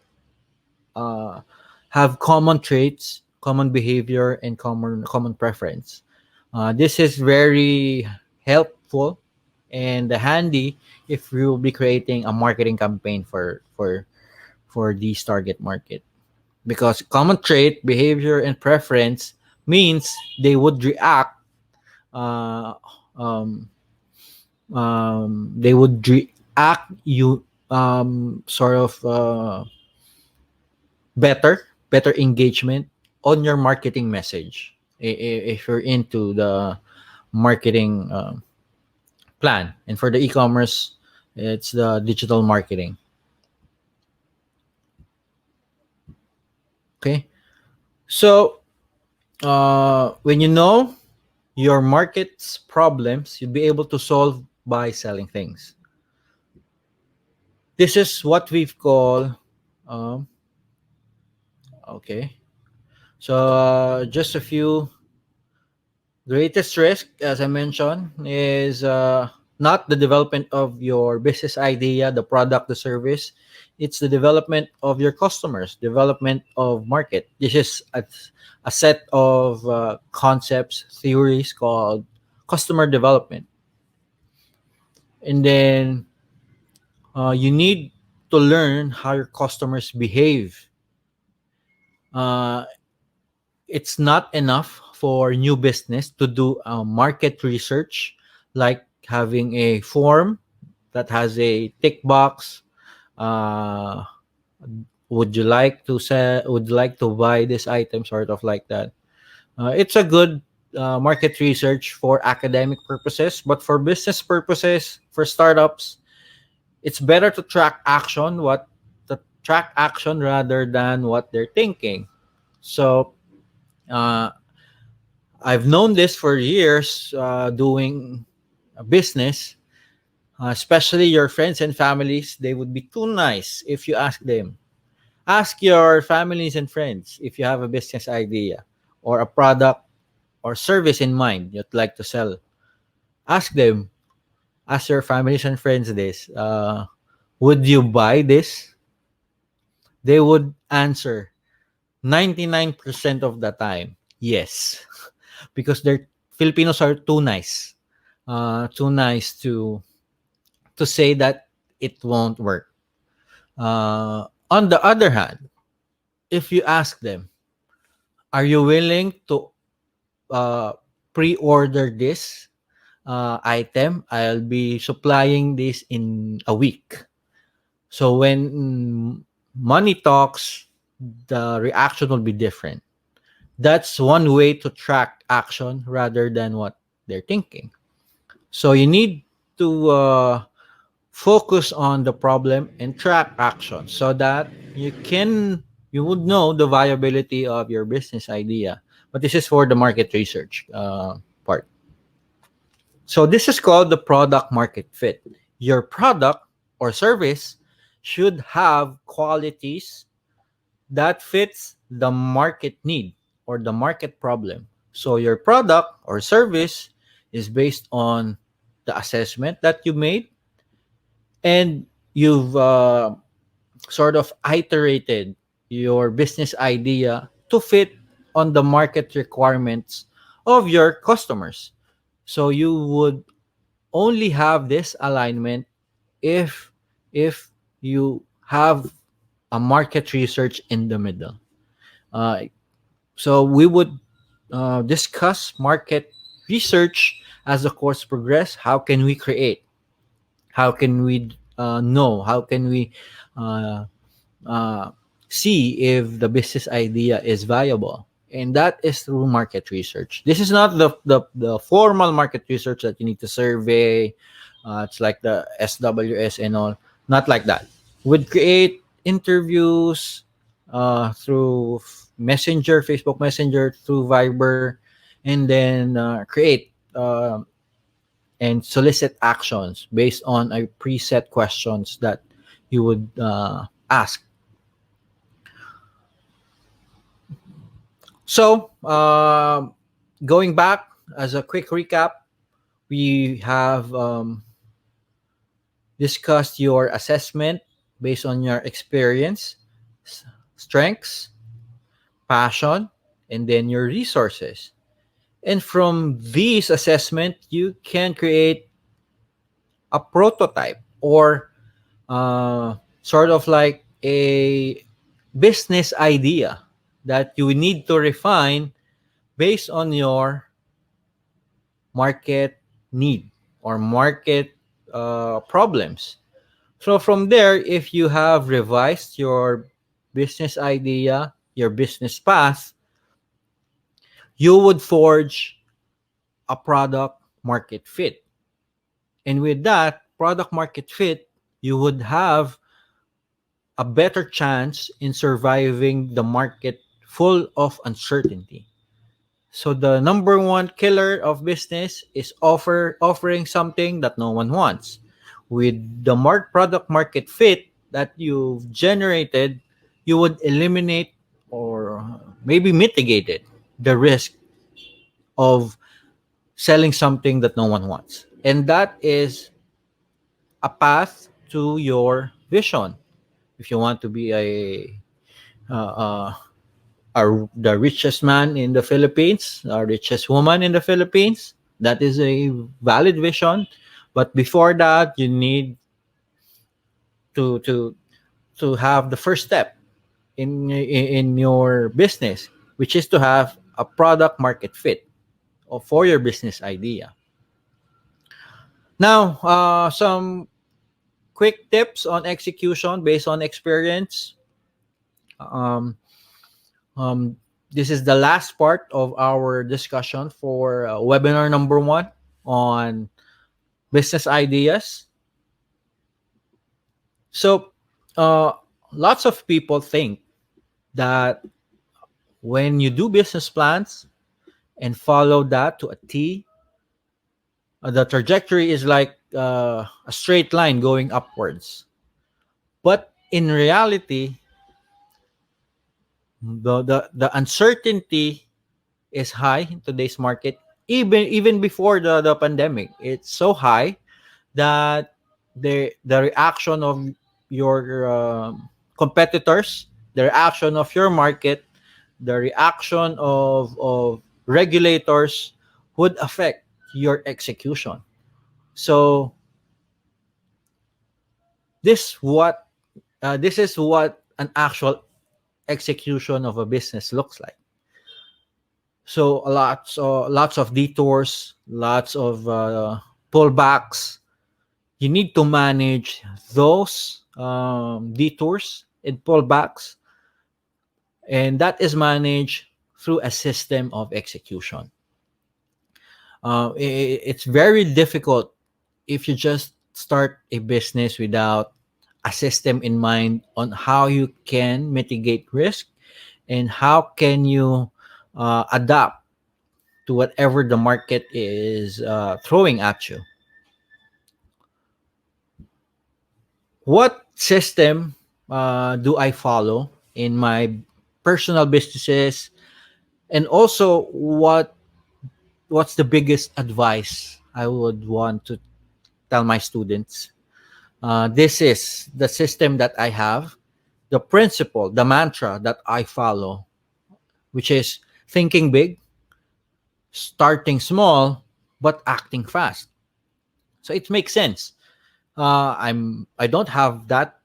uh, have common traits, common behavior, and common preference. This is very helpful and handy if you will be creating a marketing campaign for these target market, because common trait, behavior, and preference means they would react uh, um, they would react you sort of better engagement on your marketing message if you're into the marketing plan. And for the e-commerce, it's the digital marketing. Okay, so when you know your market's problems, you'll be able to solve by selling things. This is what we've called um, okay. So just a few. Greatest risk, as I mentioned, is not the development of your business idea, the product, the service. It's the development of your customers, development of market. This is a set of concepts, theories called customer development. And then you need to learn how your customers behave. Uh, it's not enough for new business to do market research, like having a form that has a tick box. uh, would you like to sell, would you like to buy this item, sort of like that. It's a good market research for academic purposes, but for business purposes, for startups, it's better to track action, what to track action rather than what they're thinking. So uh, I've known this for years, doing a business, especially your friends and families. They would be too nice if you ask them. Ask your families and friends if you have a business idea or a product or service in mind you'd like to sell. Ask them, ask your families and friends this. Would you buy this? They would answer 99% of the time, yes. Because they're Filipinos are too nice to say that it won't work. On the other hand, if you ask them, are you willing to uh, pre-order this item? I'll be supplying this in a week. So when money talks, the reaction will be different. That's one way to track action rather than what they're thinking. So you need to focus on the problem and track action so that you would know the viability of your business idea. But this is for the market research part. So this is called the product market fit. Your product or service should have qualities that fits the market need or the market problem. So your product or service is based on the assessment that you made, and you've sort of iterated your business idea to fit on the market requirements of your customers. So you would only have this alignment if if you have a market research in the middle. Uh, so we would discuss market research as the course progress. How can we create? How can we know? How can we uh, uh, see if the business idea is viable? And that is through market research. This is not the formal market research that you need to survey. It's like the SWS and all. Not like that. We'd create interviews through Messenger, Facebook Messenger, through Viber, and then create and solicit actions based on a preset questions that you would ask. So, going back as a quick recap, we have discussed your assessment based on your experience, strengths, passion, and then your resources. And from these assessment, you can create a prototype or sort of like a business idea that you need to refine based on your market need or market problems. So from there, if you have revised your business idea, your business path, you would forge a product market fit. And with that product market fit, you would have a better chance in surviving the market full of uncertainty. So the number one killer of business is offering something that no one wants. With the product market fit that you've generated, you would eliminate or maybe mitigate it, the risk of selling something that no one wants. And that is a path to your vision. If you want to be uh, the richest man in the Philippines, the richest woman in the Philippines, that is a valid vision. But before that, you need to to to have the first step in your business, which is to have a product market fit for your business idea. Now, some quick tips on execution based on experience. Um, this is the last part of our discussion for webinar number one on business ideas. So, uh, lots of people think that when you do business plans and follow that to a T, the trajectory is like a straight line going upwards. But in reality, the uncertainty is high in today's market. Even before the pandemic, it's so high that the reaction of your competitors, the reaction of your market, the reaction of regulators would affect your execution. So this is what an actual execution of a business looks like. So lots of detours, lots of pullbacks. You need to manage those detours and pullbacks, and that is managed through a system of execution. It's very difficult if you just start a business without a system in mind on how you can mitigate risk and how can you adapt to whatever the market is throwing at you. What system do I follow in my personal businesses, and also what's the biggest advice I would want to tell my students? This is the system that I have, the principle, the mantra that I follow, which is thinking big, starting small, but acting fast. So it makes sense. I don't have that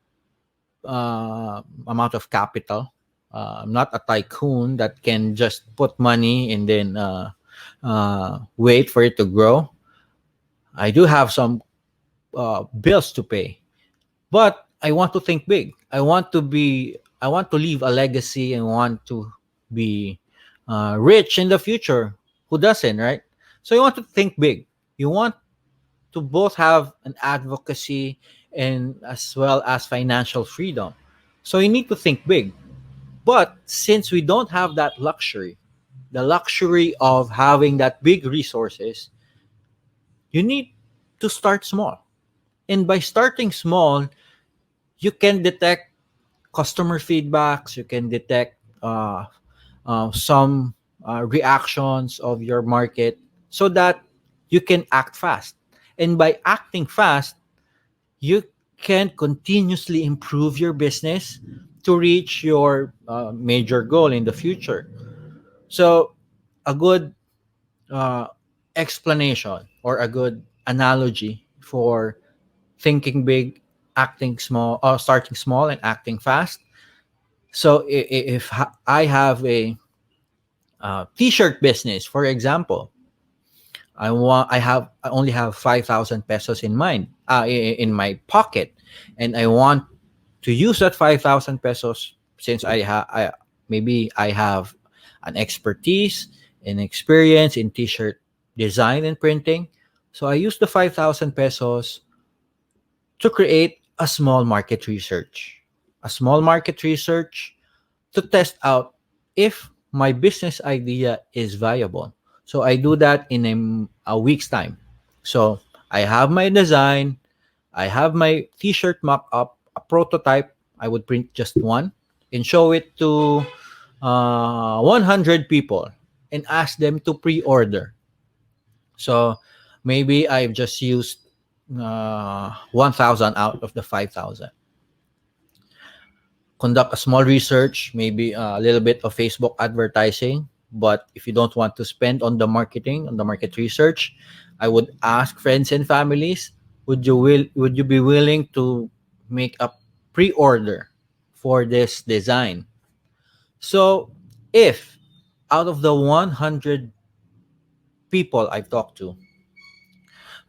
amount of capital. I'm not a tycoon that can just put money and then wait for it to grow. I do have some bills to pay, but I want to think big. I want to leave a legacy and want to be rich in the future. Who doesn't, right? So you want to think big. You want to both have an advocacy and as well as financial freedom. So you need to think big. But since we don't have that luxury, the luxury of having that big resources, you need to start small. And by starting small, you can detect customer feedbacks, you can detect some reactions of your market so that you can act fast. And by acting fast, you can continuously improve your business to reach your major goal in the future. So, a good uh, explanation or a good analogy for thinking big, acting small, or starting small and acting fast. So, if I have T-shirt business, for example. I only have 5,000 pesos in mind, in my pocket, and I want to use that 5,000 pesos, since maybe I have an expertise and experience in t-shirt design and printing. So I use the 5,000 pesos to create a small market research. A small market research to test out if my business idea is viable. So I do that in a week's time. So I have my design, I have my t-shirt mock up, a prototype. I would print just one and show it to 100 people and ask them to pre-order. So maybe I've just used 1,000 out of the 5,000. Conduct a small research, maybe a little bit of Facebook advertising. But if you don't want to spend on the marketing, on the market research, I would ask friends and families, would you be willing to make a pre-order for this design? So if out of the 100 people I talked to,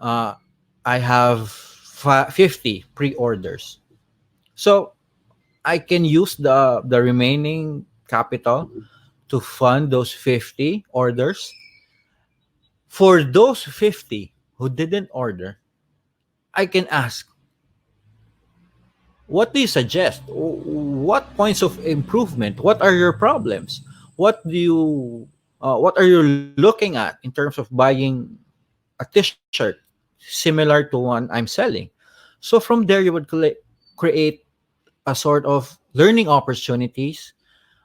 uh, I have 50 pre-orders. So I can use the remaining capital to fund those 50 orders. For those 50 who didn't order, I can ask, what do you suggest? What points of improvement? What are your problems? What are you looking at in terms of buying a t-shirt similar to one I'm selling? So from there, you would create a sort of learning opportunities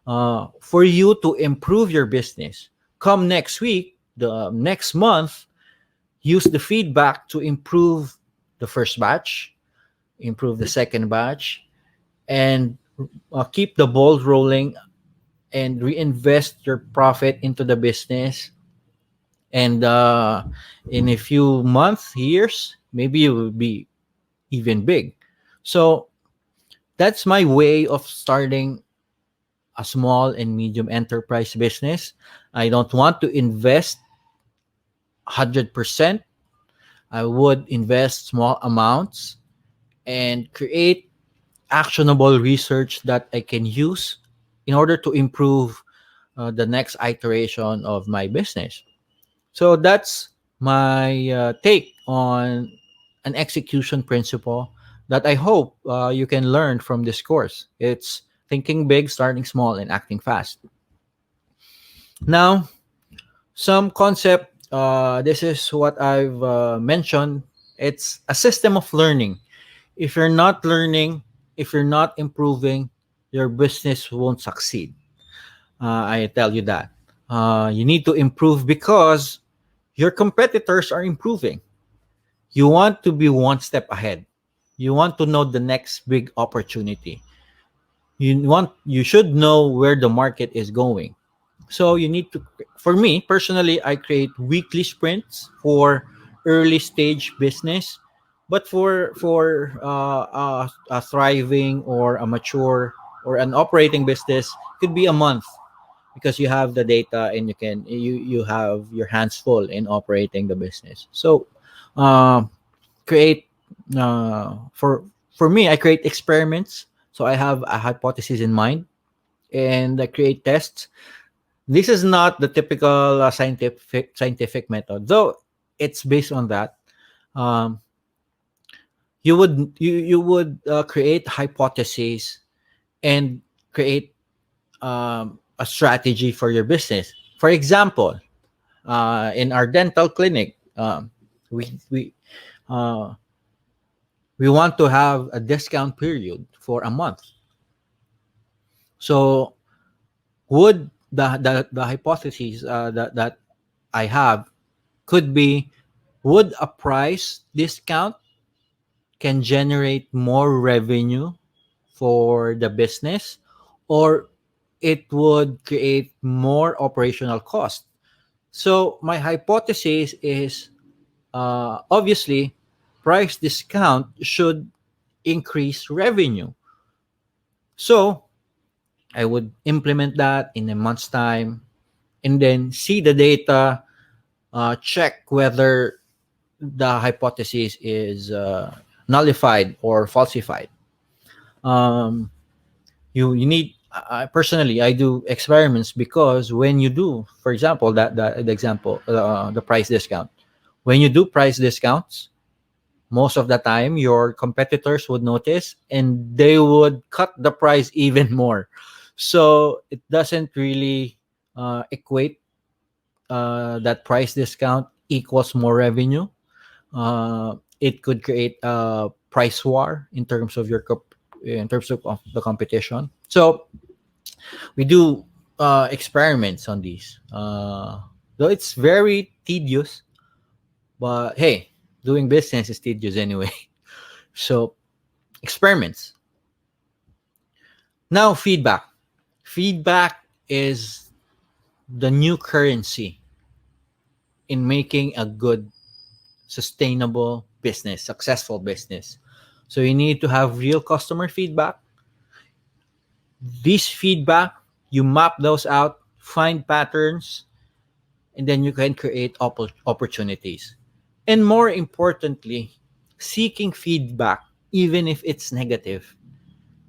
for you to improve your business. Come next week, the next month, use the feedback to improve the first batch, improve the second batch, and keep the ball rolling and reinvest your profit into the business. And in a few months, years, maybe it will be even big. So that's my way of starting a small and medium enterprise business. I don't want to invest 100%. I would invest small amounts and create actionable research that I can use in order to improve the next iteration of my business. So that's my take on an execution principle that I hope you can learn from this course. It's thinking big, starting small, and acting fast. Now, some concept. This is what I've mentioned. It's a system of learning. If you're not learning, if you're not improving, your business won't succeed. I tell you that. You need to improve because your competitors are improving. You want to be one step ahead. You want to know the next big opportunity. You should know where the market is going. So you need to, for me personally, I create weekly sprints for early stage business. But for a thriving or a mature or an operating business, could be a month, because you have the data and you have your hands full in operating the business. So uh, create for me, I create experiments. So I have a hypothesis in mind and I create tests. This is not the typical scientific method, though it's based on that. Um, you would create hypotheses and create a strategy for your business. For example, in our dental clinic, we we uh, we want to have a discount period for a month. So would the hypothesis that I have could be, would a price discount can generate more revenue for the business, or it would create more operational cost? So my hypothesis is, obviously, price discount should increase revenue. So I would implement that in a month's time. and then see the data, check whether the hypothesis is nullified or falsified. Um, you need personally, I do experiments because when you do, for example, that the example, the price discount. When you do price discounts, most of the time your competitors would notice and they would cut the price even more. So it doesn't really equate that price discount equals more revenue. It could create a price war in terms of in terms of the competition. So we do experiments on these. Though it's very tedious, but hey, doing business is tedious anyway. So experiments. Now feedback. Feedback is the new currency in making a good, sustainable business, successful business. So you need to have real customer feedback. This feedback, you map those out, find patterns, and then you can create opportunities. And more importantly, seeking feedback, even if it's negative,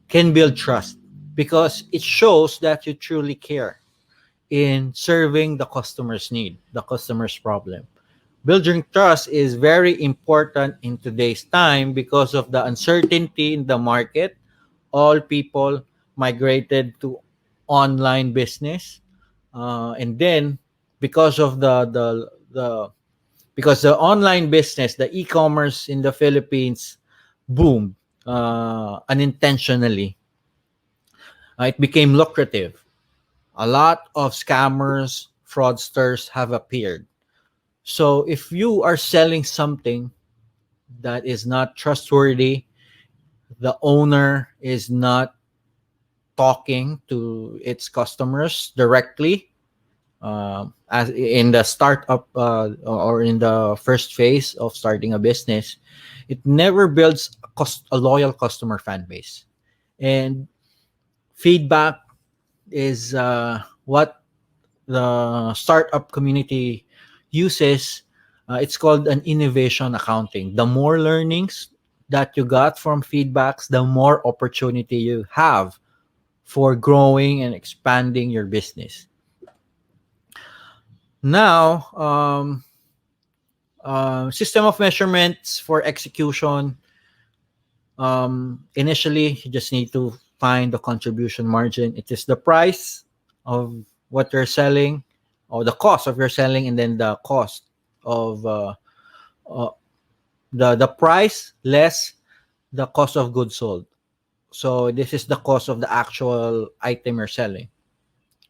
can build trust because it shows that you truly care in serving the customer's need, the customer's problem. Building trust is very important in today's time because of the uncertainty in the market. All people migrated to online business, and then because of the because the online business, the e-commerce in the Philippines boomed unintentionally. It became lucrative. A lot of scammers, fraudsters have appeared. So if you are selling something that is not trustworthy, the owner is not talking to its customers directly, as in the startup or in the first phase of starting a business, it never builds a loyal customer fan base. And feedback is what the startup community uses. It's called an innovation accounting. The more learnings that you got from feedbacks, the more opportunity you have for growing and expanding your business. Now, system of measurements for execution. Initially, you just need to find the contribution margin. It is the price of what you're selling, or the cost of your selling, and then the cost of uh, the price less the cost of goods sold. So this is the cost of the actual item you're selling.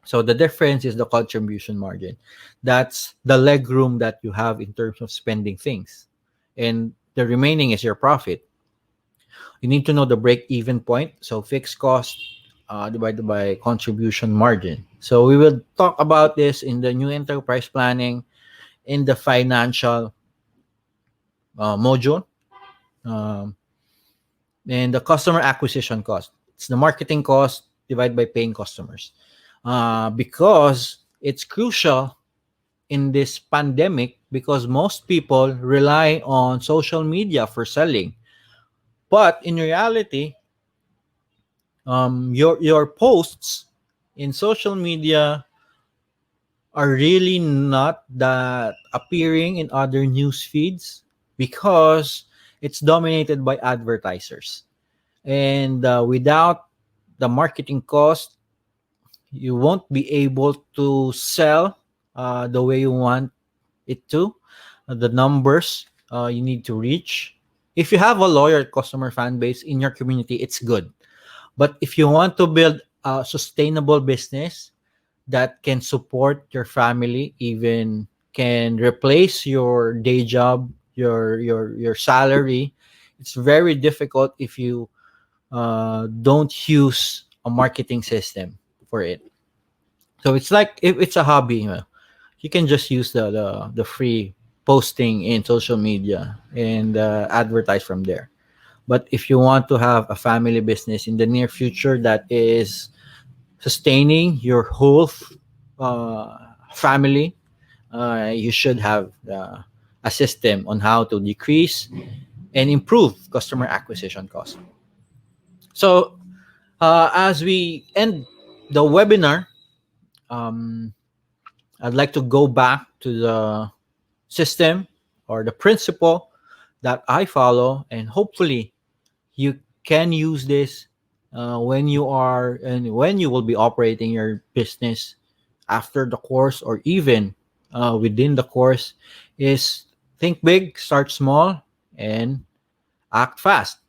So the difference is the contribution margin. That's the leg room that you have in terms of spending things, and the remaining is your profit. You need to know the break even point. So fixed cost divided by contribution margin. So we will talk about this in the new enterprise planning in the financial module. Um, and the customer acquisition cost. It's the marketing cost divided by paying customers. Because it's crucial in this pandemic because most people rely on social media for selling. But in reality, your posts in social media are really not that appearing in other news feeds because it's dominated by advertisers. And without the marketing cost, you won't be able to sell the way you want it to. The numbers you need to reach. If you have a loyal customer fan base in your community, it's good. But if you want to build a sustainable business that can support your family, even can replace your day job, your salary, it's very difficult if you don't use a marketing system for it. So it's like if it's a hobby, you can just use the free posting in social media and advertise from there. But if you want to have a family business in the near future that is sustaining your whole family, you should have a system on how to decrease and improve customer acquisition cost. So, as we end the webinar, um, I'd like to go back to the system or the principle that I follow, and hopefully, you can use this when you are and when you will be operating your business after the course, or even within the course. Is think big, start small, and act fast.